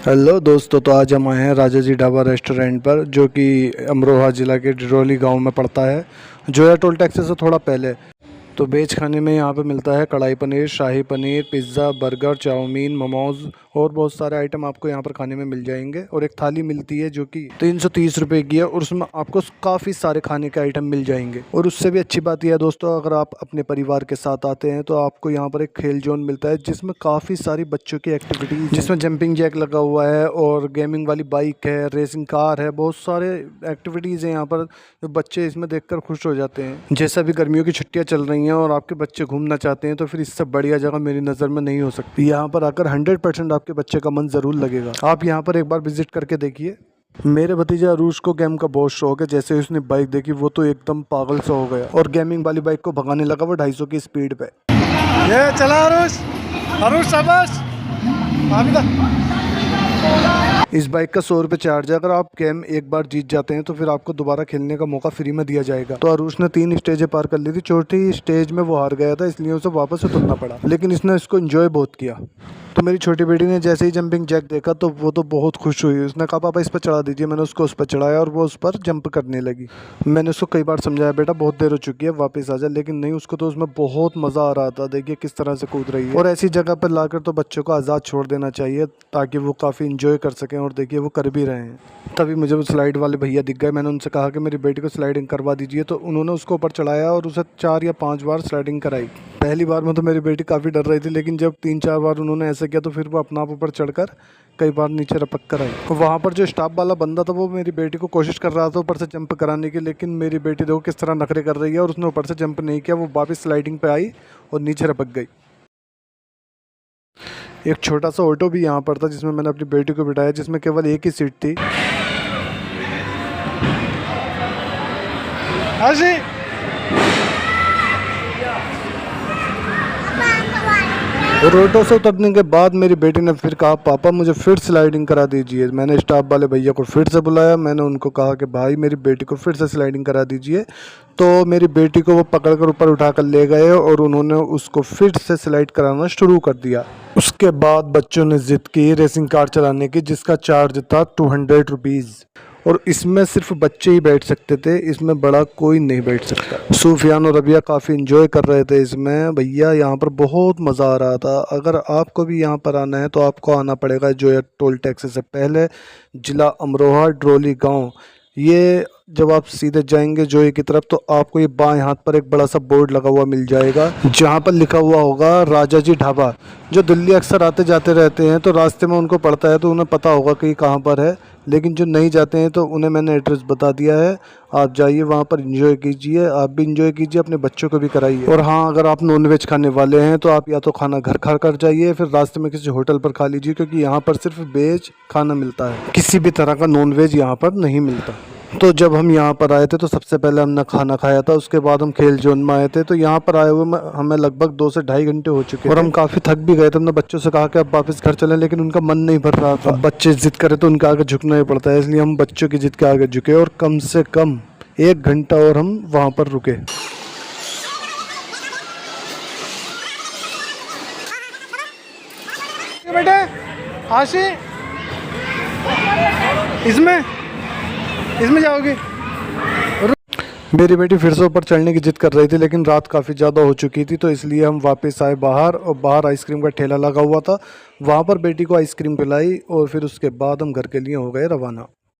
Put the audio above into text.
Hello दोस्तों, तो आज हम आए हैं राजा जी ढाबा रेस्टोरेंट पर, जो कि अमरोहा ज़िला के डिडौली गांव में पड़ता है, जो है टोल टैक्सी से थोड़ा पहले। तो वेज खाने में यहाँ पे मिलता है kadhai paneer, shahi paneer, pizza, burger, chowmein, momos और बहुत सारे आइटम आपको यहाँ पर खाने में मिल जाएंगे। और एक थाली मिलती है जो कि 330 रुपये की है, और उसमें आपको काफ़ी सारे खाने के आइटम मिल जाएंगे। और उससे भी अच्छी बात यह है दोस्तों, अगर आप अपने परिवार के साथ आते हैं तो आपको यहाँ पर एक खेल जोन मिलता है, जिसमें काफ़ी सारी बच्चों की एक्टिविटीज़, जिसमें जंपिंग जैक लगा हुआ है और गेमिंग वाली बाइक है, रेसिंग कार है, बहुत सारे एक्टिविटीज़ हैं यहाँ पर। जो बच्चे इसमें देखकर खुश हो जाते हैं। जैसा भी गर्मियों की छुट्टियाँ चल रही हैं और आपके बच्चे घूमना चाहते हैं, तो फिर इससे बढ़िया जगह मेरी नज़र में नहीं हो सकती। यहाँ पर आकर 100% आपके बच्चे का मन ज़रूर लगेगा। आप यहाँ पर एक बार विजिट करके देखिए। मेरे भतीजे अरूष को गेम का बहुत शौक है। जैसे ही उसने बाइक देखी वो तो एकदम पागल सा हो गया और गेमिंग वाली बाइक को भगाने लगा वो 250 की स्पीड पे। ये चला अरूष, अरूष शाबाश। इस बाइक का 100 रुपये चार्ज है। अगर आप गेम एक बार जीत जाते हैं तो फिर आपको दोबारा खेलने का मौका फ्री में दिया जाएगा। तो अरूष ने 3 स्टेजें पार कर ली थी। चौथी स्टेज में वो हार गया था, इसलिए उसे वापस उतरना पड़ा, लेकिन इसने इसको एंजॉय बहुत किया। तो मेरी छोटी बेटी ने जैसे ही जंपिंग जैक देखा तो वो तो बहुत खुश हुई। उसने कहा पापा इस पर चढ़ा दीजिए। मैंने उसको उस पर चढ़ाया और वो उस पर जंप करने लगी। मैंने उसको कई बार समझाया बेटा बहुत देर हो चुकी है, वापस आ जा, लेकिन नहीं, उसको तो उसमें बहुत मज़ा आ रहा था। देखिए किस तरह से कूद रही है। और ऐसी जगह पर लाकर तो बच्चों को आज़ाद छोड़ देना चाहिए ताकि वो काफ़ी इंजॉय कर सकें। और देखिए वो कर भी रहे हैं। तभी मुझे वो स्लाइड वाले भैया दिख गए। मैंने उनसे कहा कि मेरी बेटी को स्लाइडिंग करवा दीजिए, तो उन्होंने उसको ऊपर चढ़ाया और उसे 4 या 5 बार स्लाइडिंग कराई। पहली बार में तो मेरी बेटी काफ़ी डर रही थी, लेकिन जब 3-4 बार उन्होंने ऐसा किया तो फिर वो अपना आप ऊपर चढ़कर कई बार नीचे रपक कर आई। वहाँ पर जो स्टाफ वाला बंदा था वो मेरी बेटी को कोशिश कर रहा था ऊपर से जंप कराने की, लेकिन मेरी बेटी देखो किस तरह नखरे कर रही है और उसने ऊपर से जंप नहीं किया। वो वापस स्लाइडिंग पे आई और नीचे रपक गई। एक छोटा सा ऑटो भी यहाँ पर था जिसमें मैंने अपनी बेटी को बिठाया, जिसमें केवल एक ही सीट थी। और ऑटो से उतरने के बाद मेरी बेटी ने फिर कहा पापा मुझे फिर स्लाइडिंग करा दीजिए। मैंने स्टाफ वाले भैया को फिर से बुलाया। मैंने उनको कहा कि भाई मेरी बेटी को फिर से स्लाइडिंग करा दीजिए। तो मेरी बेटी को वो पकड़कर ऊपर उठाकर ले गए और उन्होंने उसको फिर से स्लाइड कराना शुरू कर दिया। उसके बाद बच्चों ने जिद की रेसिंग कार चलाने की, जिसका चार्ज था 200 रुपीज़। और इसमें सिर्फ बच्चे ही बैठ सकते थे, इसमें बड़ा कोई नहीं बैठ सकता। सूफियान और रबिया काफ़ी इंजॉय कर रहे थे इसमें। भैया यहाँ पर बहुत मज़ा आ रहा था। अगर आपको भी यहाँ पर आना है तो आपको आना पड़ेगा जो है टोल टैक्सी से पहले, ज़िला अमरोहा, डिडौली गांव। ये जब आप सीधे जाएंगे जोई की तरफ तो आपको ये बाएं हाथ पर एक बड़ा सा बोर्ड लगा हुआ मिल जाएगा, जहाँ पर लिखा हुआ होगा राजा जी ढाबा। जो दिल्ली अक्सर आते जाते रहते हैं तो रास्ते में उनको पड़ता है तो उन्हें पता होगा कि कहाँ पर है, लेकिन जो नहीं जाते हैं तो उन्हें मैंने एड्रेस बता दिया है। आप जाइए वहाँ पर एंजॉय कीजिए, आप भी एंजॉय कीजिए, अपने बच्चों को भी कराइए। और हाँ, अगर आप नॉनवेज खाने वाले हैं तो आप या तो खाना घर खा कर जाइए, फिर रास्ते में किसी होटल पर खा लीजिए, क्योंकि यहाँ पर सिर्फ वेज खाना मिलता है, किसी भी तरह का नॉनवेज यहाँ पर नहीं मिलता। तो जब हम यहाँ पर आए थे तो सबसे पहले हमने खाना खाया था, उसके बाद हम खेल जोन में आए थे। तो यहाँ पर आए हुए हमें लगभग 2 से ढाई घंटे हो चुके और हम काफ़ी थक भी गए थे। हमने बच्चों से कहा कि अब वापस घर चलें, लेकिन उनका मन नहीं भर रहा था। बच्चे जिद करे तो उनके आगे झुकना ही पड़ता है, इसलिए हम बच्चों की जिद के आगे झुके और कम से कम 1 घंटा और हम वहाँ पर रुके। बेटे आशी, इसमें जाओगे। मेरी बेटी फिर से ऊपर चढ़ने की जिद कर रही थी, लेकिन रात काफ़ी ज़्यादा हो चुकी थी, तो इसलिए हम वापस आए बाहर। और बाहर आइसक्रीम का ठेला लगा हुआ था, वहाँ पर बेटी को आइसक्रीम पिलाई और फिर उसके बाद हम घर के लिए हो गए रवाना।